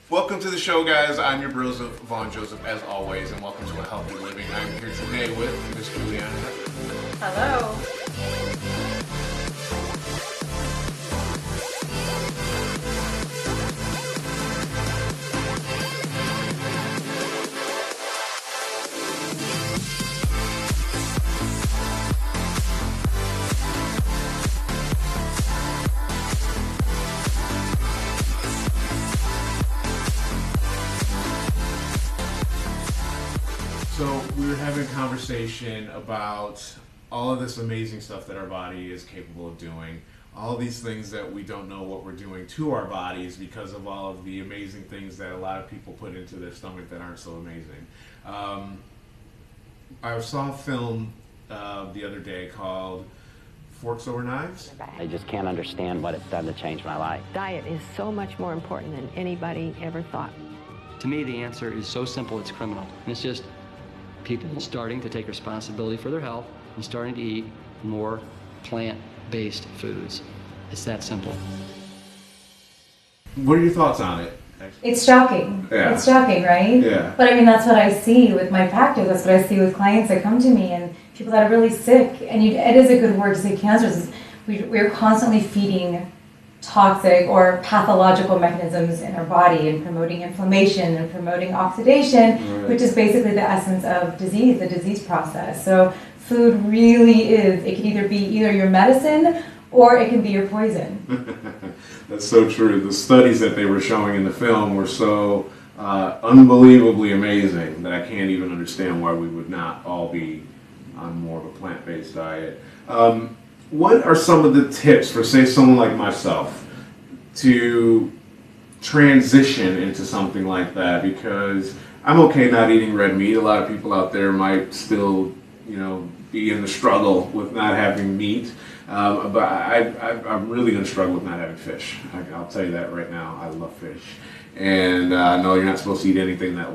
Welcome to the show, guys. I'm your bros of Vaughn Joseph, as always, and welcome to A Healthy Living. I'm here today with Miss Julieanna Hever. Hello. So we were having a conversation about all of this amazing stuff that our body is capable of doing, all these things that we don't know what we're doing to our bodies because of all of the amazing things that a lot of people put into their stomach that aren't so amazing. I saw a film the other day called Forks Over Knives. I just can't understand what it's done to change my life. Diet is so much more important than anybody ever thought. To me, the answer is so simple it's criminal. And it's just people starting to take responsibility for their health and starting to eat more plant-based foods. It's that simple. What are your thoughts on it? It's shocking. Yeah. It's shocking, right? Yeah. But I mean, that's what I see with my practice. That's what I see with clients that come to me and people that are really sick. And it is a good word to say cancers. We're constantly feeding toxic or pathological mechanisms in our body and promoting inflammation and promoting oxidation, right, which is basically the essence of disease, the disease process. So food really is, it can either be your medicine or it can be your poison. That's so true. The studies that they were showing in the film were so unbelievably amazing that I can't even understand why we would not all be on more of a plant-based diet. What are some of the tips for, say, someone like myself to transition into something like that? Because I'm okay not eating red meat. A lot of people out there might still, be in the struggle with not having meat. But I'm really going to struggle with not having fish. I'll tell you that right now. I love fish. And no, you're not supposed to eat anything that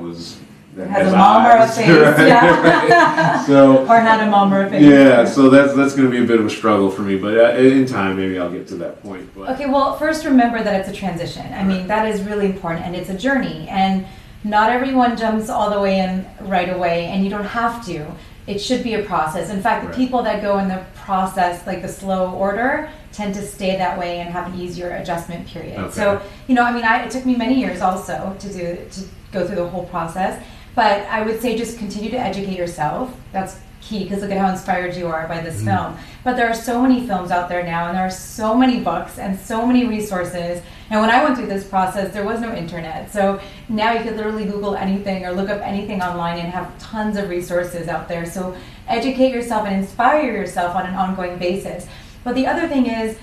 has a mom or a face, right, yeah. Right. So, or had a mom or a face. Yeah, so that's going to be a bit of a struggle for me, but in time maybe I'll get to that point. But. Okay, well, first remember that it's a transition. I mean, that is really important, and it's a journey, and not everyone jumps all the way in right away, and you don't have to. It should be a process. In fact, the people that go in the process, like the slow order, tend to stay that way and have an easier adjustment period. Okay. So, it took me many years also to go through the whole process. But I would say just continue to educate yourself. That's key, because look at how inspired you are by this film. But there are so many films out there now, and there are so many books and so many resources. And when I went through this process, there was no internet. So now you could literally Google anything or look up anything online and have tons of resources out there. So educate yourself and inspire yourself on an ongoing basis. But the other thing is,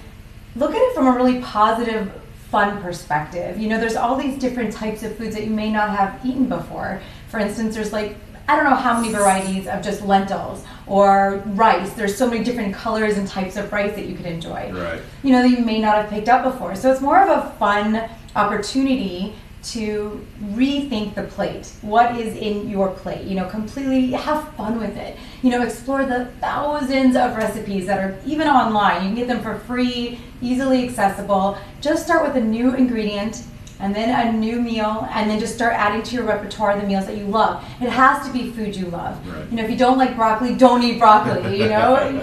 look at it from a really positive, fun perspective. There's all these different types of foods that you may not have eaten before. For instance, there's I don't know how many varieties of just lentils or rice. There's so many different colors and types of rice that you could enjoy. Right. That you may not have picked up before. So it's more of a fun opportunity to rethink the plate. What is in your plate? Completely have fun with it. Explore the thousands of recipes that are even online. You can get them for free, easily accessible. Just start with a new ingredient and then a new meal, and then just start adding to your repertoire the meals that you love. It has to be food you love. Right. If you don't like broccoli, don't eat broccoli,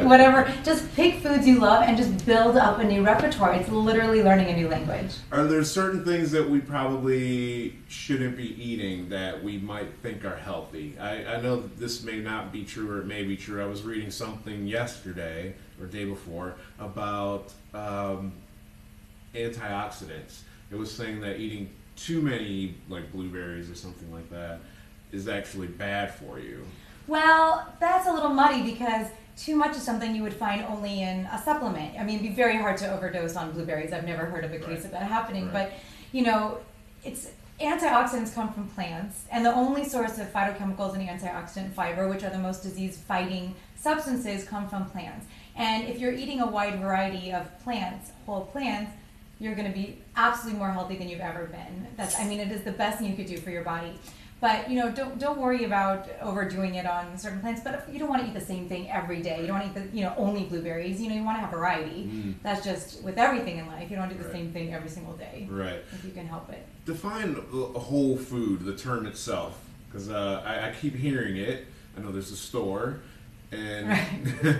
whatever. Just pick foods you love and just build up a new repertoire. It's literally learning a new language. Are there certain things that we probably shouldn't be eating that we might think are healthy? I know that this may not be true, or it may be true. I was reading something yesterday or day before about antioxidants. It was saying that eating too many blueberries or something like that is actually bad for you. Well, that's a little muddy, because too much is something you would find only in a supplement. I mean, it'd be very hard to overdose on blueberries. I've never heard of a case of that happening. Right. But, it's antioxidants come from plants, and the only source of phytochemicals and antioxidant fiber, which are the most disease-fighting substances, come from plants. And if you're eating a wide variety of plants, whole plants, you're going to be absolutely more healthy than you've ever been. It is the best thing you could do for your body. But don't worry about overdoing it on certain plants. But if you don't want to eat the same thing every day, you don't want to eat only blueberries. You want to have variety. That's just with everything in life. You don't do the same thing every single day. Right. If you can help it. Define a whole food, the term itself, because I keep hearing it. I know there's a store, and right.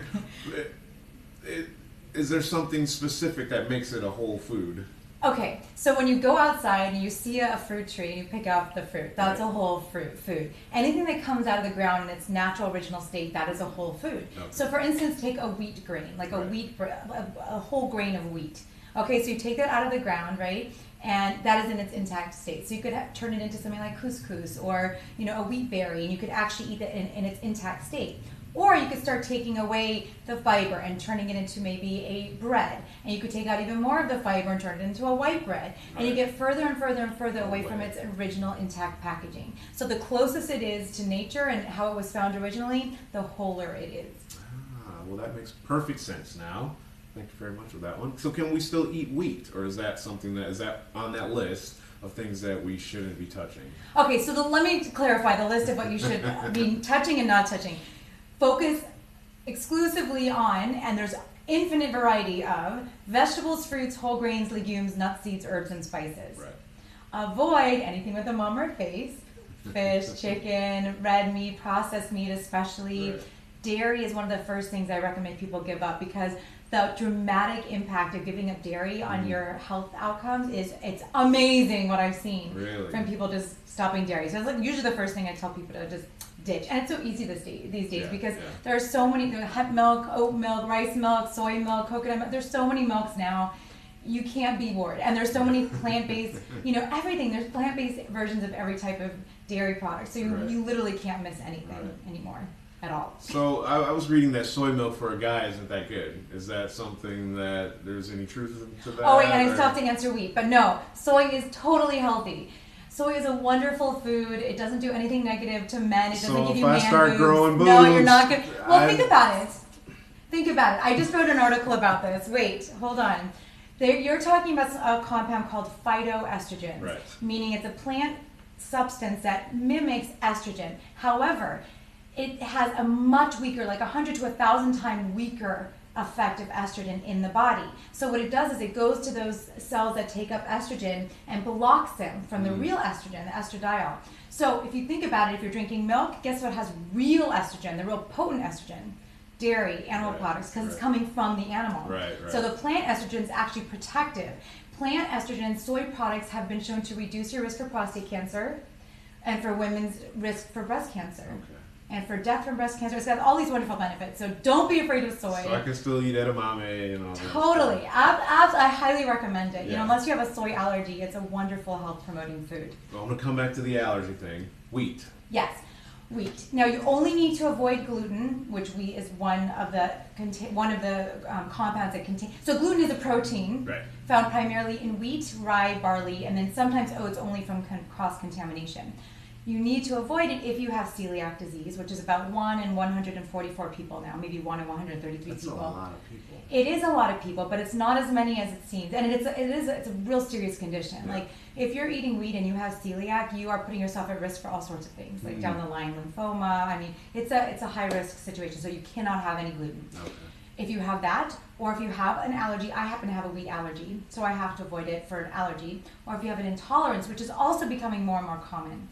Is there something specific that makes it a whole food? Okay, so when you go outside and you see a fruit tree and you pick up the fruit, that's a whole food. Anything that comes out of the ground in its natural original state, that is a whole food. Okay. So for instance, take a wheat grain, like a whole grain of wheat. Okay, so you take that out of the ground, right? And that is in its intact state. So you could turn it into something like couscous or a wheat berry, and you could actually eat it in its intact state. Or you could start taking away the fiber and turning it into maybe a bread. And you could take out even more of the fiber and turn it into a white bread. And you get further and further and further away from its original intact packaging. So the closest it is to nature and how it was found originally, the wholer it is. Well, that makes perfect sense now. Thank you very much for that one. So can we still eat wheat? Or is that something that is that on that list of things that we shouldn't be touching? Okay, so let me clarify the list of what you should be touching and not touching. Focus exclusively on, and there's infinite variety of, vegetables, fruits, whole grains, legumes, nuts, seeds, herbs, and spices. Right. Avoid anything with a mum or face. Fish, chicken, red meat, processed meat especially. Right. Dairy is one of the first things I recommend people give up, because the dramatic impact of giving up dairy on your health outcomes it's amazing what I've seen from people just stopping dairy. So it's like usually the first thing I tell people to just ditch. And it's so easy these days because there are so many, hemp milk, oat milk, rice milk, soy milk, coconut milk. There's so many milks now. You can't be bored. And there's so many plant-based, everything. There's plant-based versions of every type of dairy product. So you literally can't miss anything anymore at all. So I was reading that soy milk for a guy isn't that good. Is that something that there's any truth to that? Oh wait, and I still have to answer wheat. But no, soy is totally healthy. Soy is a wonderful food. It doesn't do anything negative to men. It doesn't give you man boobs. So if I start growing boobs, no, you're not good. Well, think about it. Think about it. I just wrote an article about this. Wait, hold on. You're talking about a compound called phytoestrogens, meaning it's a plant substance that mimics estrogen. However, it has a much weaker, like 100 to 1,000 times weaker effect of estrogen in the body. So what it does is it goes to those cells that take up estrogen and blocks them from the real estrogen, the estradiol. So if you think about it, if you're drinking milk, guess what has real estrogen, the real potent estrogen? Dairy, animal products, because it's coming from the animal. So the plant estrogen is actually protective. Plant estrogen, soy products have been shown to reduce your risk for prostate cancer and for women's risk for breast cancer. And for death from breast cancer. It's got all these wonderful benefits. So don't be afraid of soy. So I can still eat edamame and all that. Totally. I highly recommend it. Unless you have a soy allergy, it's a wonderful health promoting food. Well, I'm going to come back to the allergy thing. Wheat. Yes. Wheat. Now you only need to avoid gluten, which wheat is one of the compounds that contain. So gluten is a protein found primarily in wheat, rye, barley, and then sometimes oats only from cross contamination. You need to avoid it if you have celiac disease, which is about 1 in 144 people now, maybe 1 in 133 people. That's a lot of people. It is a lot of people, but it's not as many as it seems, and it's a real serious condition. Like if you're eating wheat and you have celiac, you are putting yourself at risk for all sorts of things, like down the line lymphoma. I mean, it's a high risk situation, so you cannot have any gluten. If you have that, or if you have an allergy, I happen to have a wheat allergy, so I have to avoid it for an allergy, or if you have an intolerance, which is also becoming more and more common,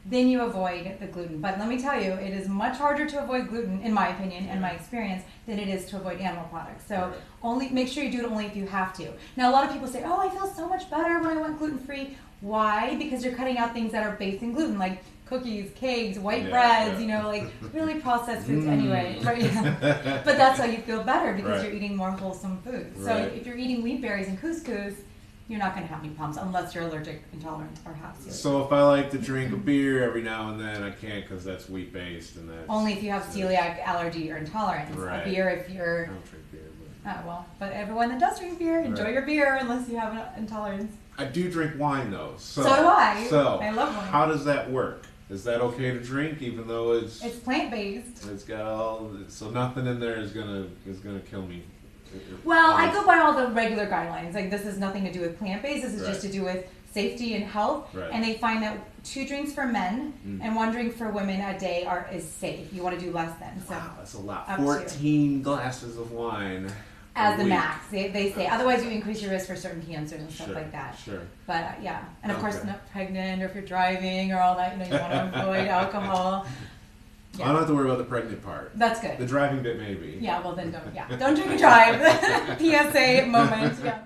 then you avoid the gluten. But let me tell you, it is much harder to avoid gluten, in my opinion and my experience, than it is to avoid animal products. So only make sure you do it only if you have to. Now, a lot of people say, oh, I feel so much better when I went gluten-free. Why? Because you're cutting out things that are based in gluten, like cookies, cakes, white breads, like really processed foods anyway. But that's how you feel better, because you're eating more wholesome foods. So if you're eating wheat berries and couscous, you're not going to have any problems unless you're allergic, intolerant, or have celiac. So if I like to drink a beer every now and then, I can't, because that's wheat based, and that's only if you have celiac, allergy, or intolerance. A beer if you're. I don't drink beer. But everyone that does drink beer, enjoy your beer unless you have an intolerance. I do drink wine though. So do I. So I love wine. How does that work? Is that okay to drink, even though it's plant based? It's got so nothing in there is gonna kill me. Well, I go by all the regular guidelines. Like, this has nothing to do with plant-based. This is just to do with safety and health, Right. and they find that 2 drinks for men and 1 drink for women a day is safe. You want to do less than. So Wow, that's a lot. up to you. 14 glasses of wine. As a the week. max, they say. Otherwise, you increase your risk for certain cancers and stuff Sure, like that. sure. But yeah, and of course, Okay. not pregnant or if you're driving or all that. You know, you want to avoid alcohol. I don't have to worry about the pregnant part. That's good. The driving bit, maybe. Yeah, well then don't drink and drive. PSA moment. Yeah.